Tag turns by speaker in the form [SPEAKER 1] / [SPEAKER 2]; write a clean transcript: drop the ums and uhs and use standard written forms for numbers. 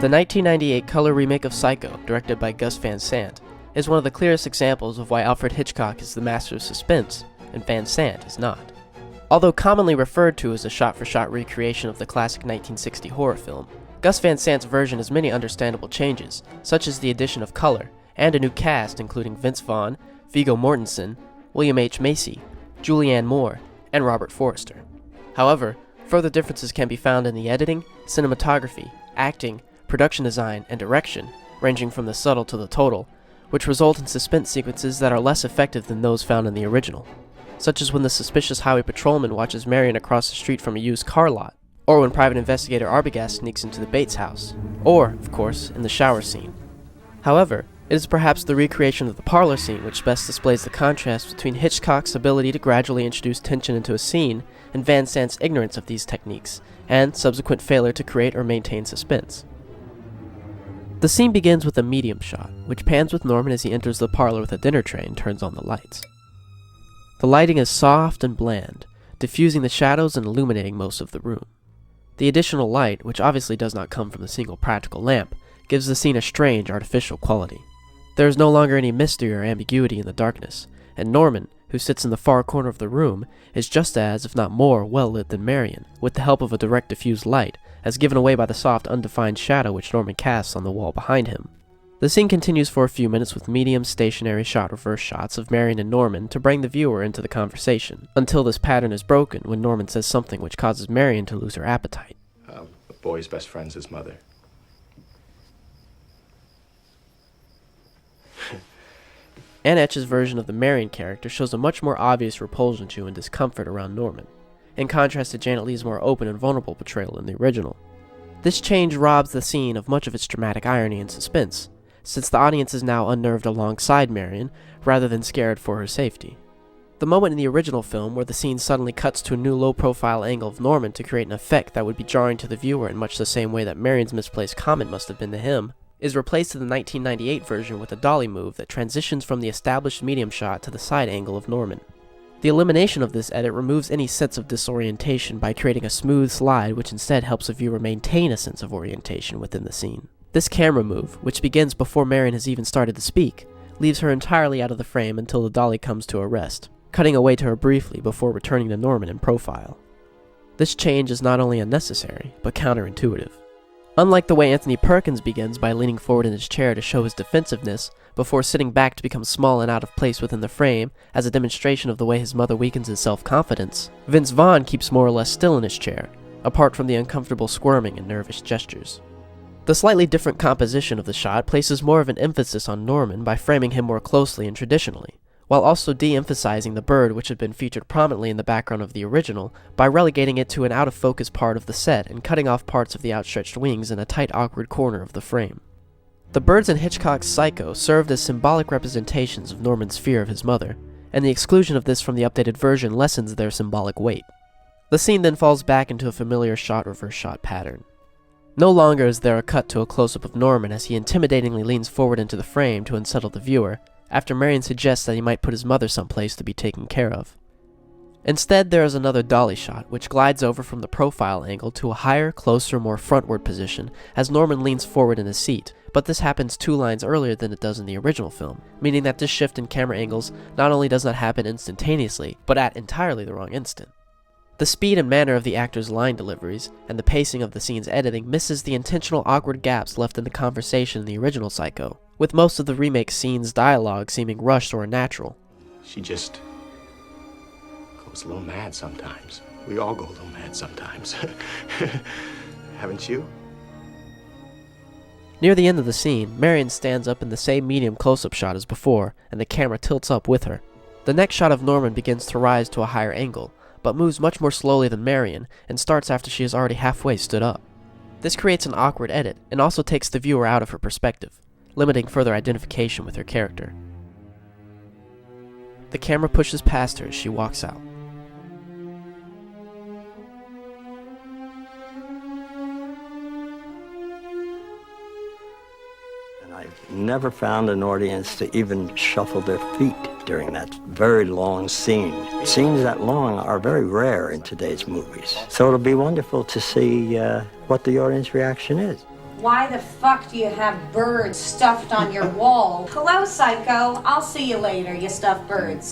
[SPEAKER 1] The 1998 color remake of Psycho, directed by Gus Van Sant, is one of the clearest examples of why Alfred Hitchcock is the master of suspense, and Van Sant is not. Although commonly referred to as a shot-for-shot recreation of the classic 1960 horror film, Gus Van Sant's version has many understandable changes, such as the addition of color, and a new cast including Vince Vaughn, Viggo Mortensen, William H. Macy, Julianne Moore, and Robert Forster. However, further differences can be found in the editing, cinematography, acting, production design, and direction, ranging from the subtle to the total, which result in suspense sequences that are less effective than those found in the original, such as when the suspicious highway patrolman watches Marion across the street from a used car lot, or when private investigator Arbogast sneaks into the Bates house, or, of course, in the shower scene. However, it is perhaps the recreation of the parlor scene which best displays the contrast between Hitchcock's ability to gradually introduce tension into a scene and Van Sant's ignorance of these techniques, and subsequent failure to create or maintain suspense. The scene begins with a medium shot, which pans with Norman as he enters the parlor with a dinner tray and turns on the lights. The lighting is soft and bland, diffusing the shadows and illuminating most of the room. The additional light, which obviously does not come from the single practical lamp, gives the scene a strange, artificial quality. There is no longer any mystery or ambiguity in the darkness, and Norman, who sits in the far corner of the room, is just as, if not more, well lit than Marion, with the help of a direct diffused light, as given away by the soft, undefined shadow which Norman casts on the wall behind him. The scene continues for a few minutes with medium, stationary shot-reverse shots of Marion and Norman to bring the viewer into the conversation, until this pattern is broken when Norman says something which causes Marion to lose her appetite.
[SPEAKER 2] A boy's best friend's his mother.
[SPEAKER 1] Anne Etch's version of the Marion character shows a much more obvious repulsion to and discomfort around Norman, in contrast to Janet Leigh's more open and vulnerable portrayal in the original. This change robs the scene of much of its dramatic irony and suspense, since the audience is now unnerved alongside Marion, rather than scared for her safety. The moment in the original film where the scene suddenly cuts to a new low-profile angle of Norman to create an effect that would be jarring to the viewer in much the same way that Marion's misplaced comment must have been to him, is replaced in the 1998 version with a dolly move that transitions from the established medium shot to the side angle of Norman. The elimination of this edit removes any sense of disorientation by creating a smooth slide which instead helps the viewer maintain a sense of orientation within the scene. This camera move, which begins before Marion has even started to speak, leaves her entirely out of the frame until the dolly comes to a rest, cutting away to her briefly before returning to Norman in profile. This change is not only unnecessary, but counterintuitive. Unlike the way Anthony Perkins begins by leaning forward in his chair to show his defensiveness, before sitting back to become small and out of place within the frame as a demonstration of the way his mother weakens his self-confidence, Vince Vaughn keeps more or less still in his chair, apart from the uncomfortable squirming and nervous gestures. The slightly different composition of the shot places more of an emphasis on Norman by framing him more closely and traditionally, while also de-emphasizing the bird which had been featured prominently in the background of the original by relegating it to an out-of-focus part of the set and cutting off parts of the outstretched wings in a tight, awkward corner of the frame. The birds in Hitchcock's Psycho served as symbolic representations of Norman's fear of his mother, and the exclusion of this from the updated version lessens their symbolic weight. The scene then falls back into a familiar shot-reverse shot pattern. No longer is there a cut to a close-up of Norman as he intimidatingly leans forward into the frame to unsettle the viewer, after Marion suggests that he might put his mother someplace to be taken care of. Instead, there is another dolly shot, which glides over from the profile angle to a higher, closer, more frontward position as Norman leans forward in his seat, but this happens 2 lines earlier than it does in the original film, meaning that this shift in camera angles not only does not happen instantaneously, but at entirely the wrong instant. The speed and manner of the actors' line deliveries, and the pacing of the scene's editing misses the intentional awkward gaps left in the conversation in the original Psycho, with most of the remake scene's dialogue seeming rushed or unnatural.
[SPEAKER 2] She just goes a little mad sometimes. We all go a little mad sometimes. Haven't you?
[SPEAKER 1] Near the end of the scene, Marion stands up in the same medium close-up shot as before, and the camera tilts up with her. The next shot of Norman begins to rise to a higher angle, but moves much more slowly than Marion, and starts after she is already halfway stood up. This creates an awkward edit, and also takes the viewer out of her perspective, limiting further identification with her character. The camera pushes past her as she walks out.
[SPEAKER 3] I've never found an audience to even shuffle their feet during that very long scene. Scenes that long are very rare in today's movies. So it'll be wonderful to see what the audience reaction is.
[SPEAKER 4] Why the fuck do you have birds stuffed on your wall? Hello, psycho. I'll see you later, you stuffed birds.